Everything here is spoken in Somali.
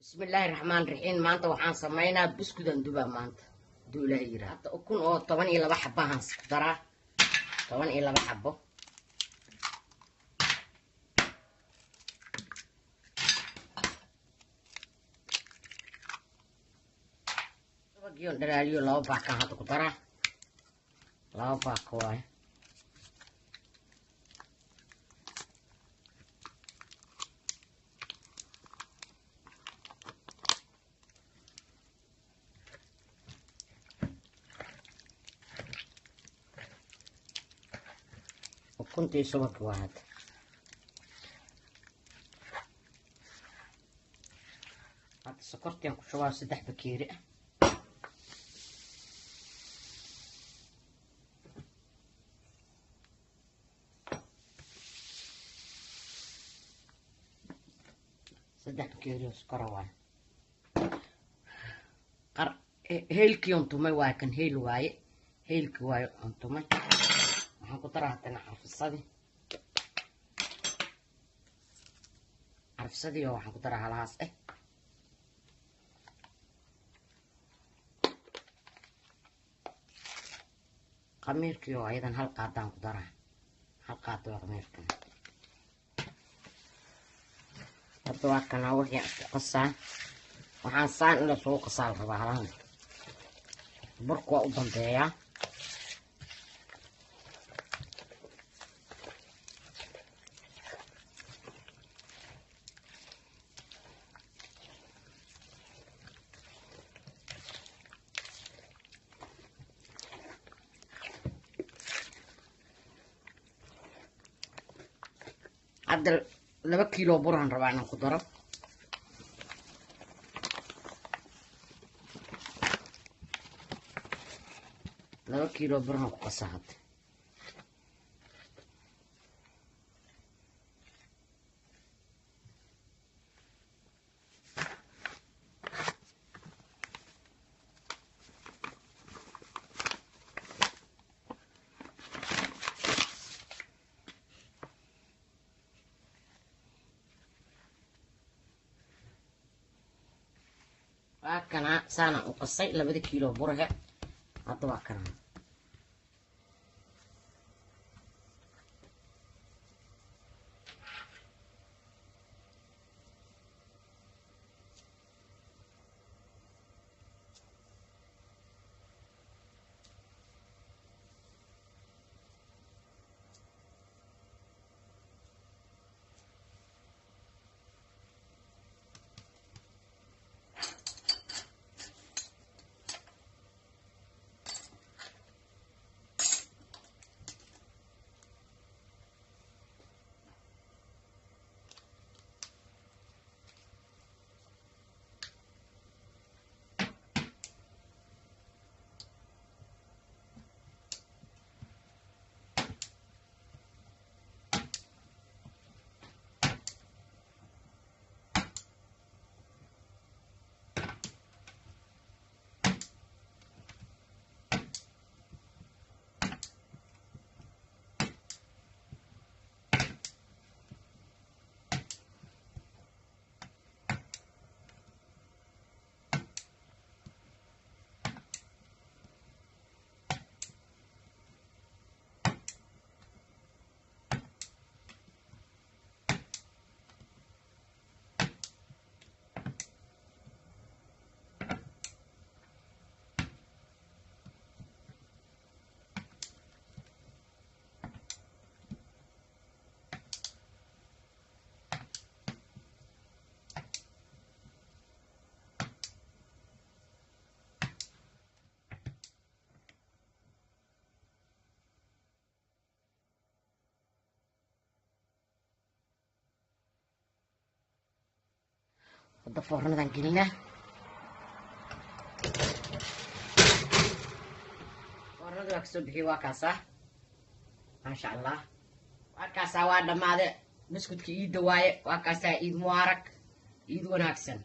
بسم الله الرحمن الرحيم maanta waxaan sameynaa buskudan duba maanta duu ilaahay yiraahdo ukun oo 12 xabbo aan isdaraa 12 xabbo wagiyo dhalaaliyo laba bac ka hada ku daraa laba bac waay كنت يسوق واحد هاد السكرت ينكو شوها 3 بكيري سكر واحد هيلكي انتمي واي كان هيل واي هيلكي واي انتمي waxaan ku daraa tan carfisadii oo waxaan ku daraa halaas qamiirkii oo ayadan hal qaadaan ku daraa hal qaad oo qamiirkan hadda waa kana wixii isku qasaa waxaan saan in la soo qasaa rabaa halaan burku waa u dambeeyaa عدل 2 كيلو برهن ربعنا خضرة لو كيلو برهن قصعد كنا سانا وقصي 2 كيلو برهة أطبع كنا الضفورنا قلنا ورنا اكسب بحي واكاسة ما شاء الله واكاسة وانا ماذا بسكت كي ايد واي واكاسة ايد موارك ايد وناكسن